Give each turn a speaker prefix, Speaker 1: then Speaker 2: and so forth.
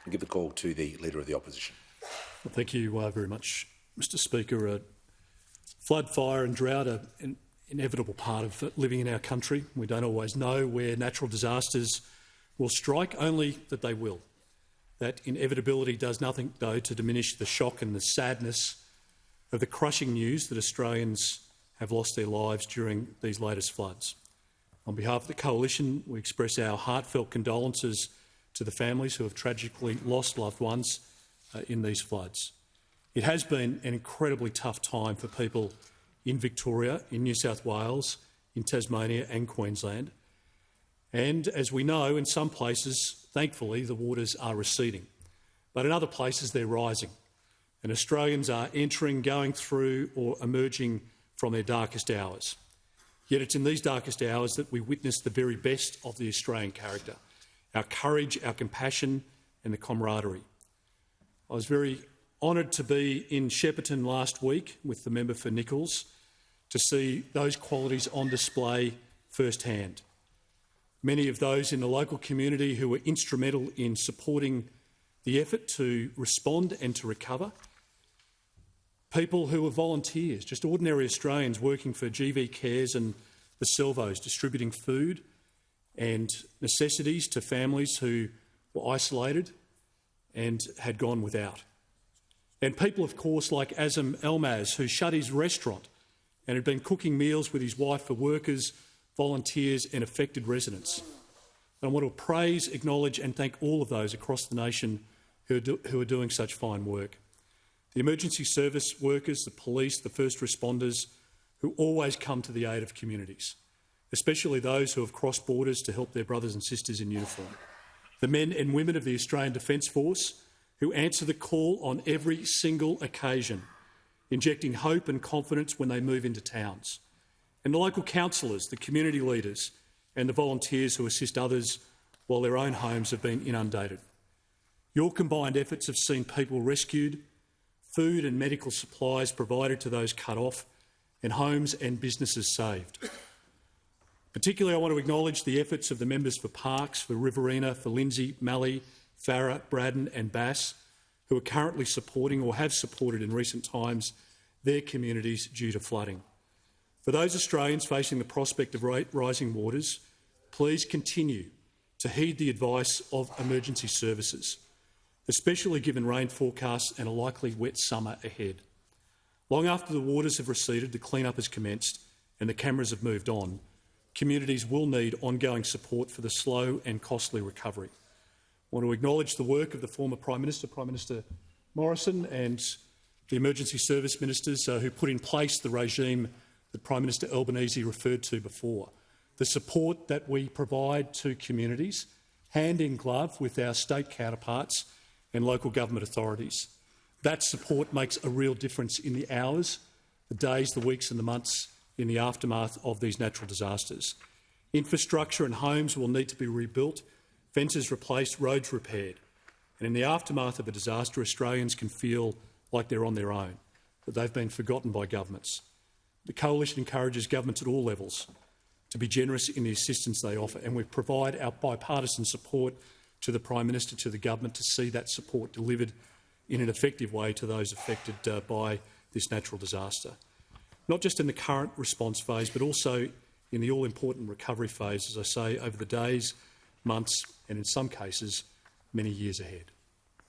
Speaker 1: I give the call to the Leader of the Opposition.
Speaker 2: Well, thank you very much, Mr Speaker. Flood, fire and drought are an inevitable part of living in our country. We don't always know where natural disasters will strike, only that they will. That inevitability does nothing, though, to diminish the shock and the sadness of the crushing news that Australians have lost their lives during these latest floods. On behalf of the Coalition, we express our heartfelt condolences to the families who have tragically lost loved ones in these floods. It has been an incredibly tough time for people in Victoria, in New South Wales, in Tasmania and Queensland. And as we know, in some places, thankfully, the waters are receding. But in other places, they're rising. And Australians are entering, going through or emerging from their darkest hours. Yet it's in these darkest hours that we witness the very best of the Australian character, our courage, our compassion and the comradery. I was very honoured to be in Shepparton last week with the member for Nichols to see those qualities on display firsthand. Many of those in the local community who were instrumental in supporting the effort to respond and to recover. People who were volunteers, just ordinary Australians working for GV Cares and the Salvos, distributing food and necessities to families who were isolated and had gone without. And people, of course, like Azam Elmaz, who shut his restaurant and had been cooking meals with his wife for workers, volunteers and affected residents. And I want to praise, acknowledge and thank all of those across the nation who are doing such fine work. The emergency service workers, the police, the first responders who always come to the aid of communities, especially those who have crossed borders to help their brothers and sisters in uniform. The men and women of the Australian Defence Force who answer the call on every single occasion, injecting hope and confidence when they move into towns. And the local councillors, the community leaders and the volunteers who assist others while their own homes have been inundated. Your combined efforts have seen people rescued, food and medical supplies provided to those cut off, and homes and businesses saved. Particularly, I want to acknowledge the efforts of the members for Parkes, for Riverina, for Lindsay, Mallee, Farrer, Braddon and Bass, who are currently supporting or have supported in recent times their communities due to flooding. For those Australians facing the prospect of rising waters, please continue to heed the advice of emergency services, especially given rain forecasts and a likely wet summer ahead. Long after the waters have receded, the clean-up has commenced and the cameras have moved on, communities will need ongoing support for the slow and costly recovery. I want to acknowledge the work of the former Prime Minister, Prime Minister Morrison, and the emergency service ministers who put in place the regime that Prime Minister Albanese referred to before. The support that we provide to communities, hand in glove with our state counterparts and local government authorities. That support makes a real difference in the hours, the days, the weeks and the months in the aftermath of these natural disasters. Infrastructure and homes will need to be rebuilt, fences replaced, roads repaired. And in the aftermath of a disaster, Australians can feel like they're on their own, that they've been forgotten by governments. The Coalition encourages governments at all levels to be generous in the assistance they offer, and we provide our bipartisan support to the Prime Minister, to the government, to see that support delivered in an effective way to those affected by this natural disaster. Not just in the current response phase, but also in the all-important recovery phase, as I say, over the days, months and in some cases, many years ahead.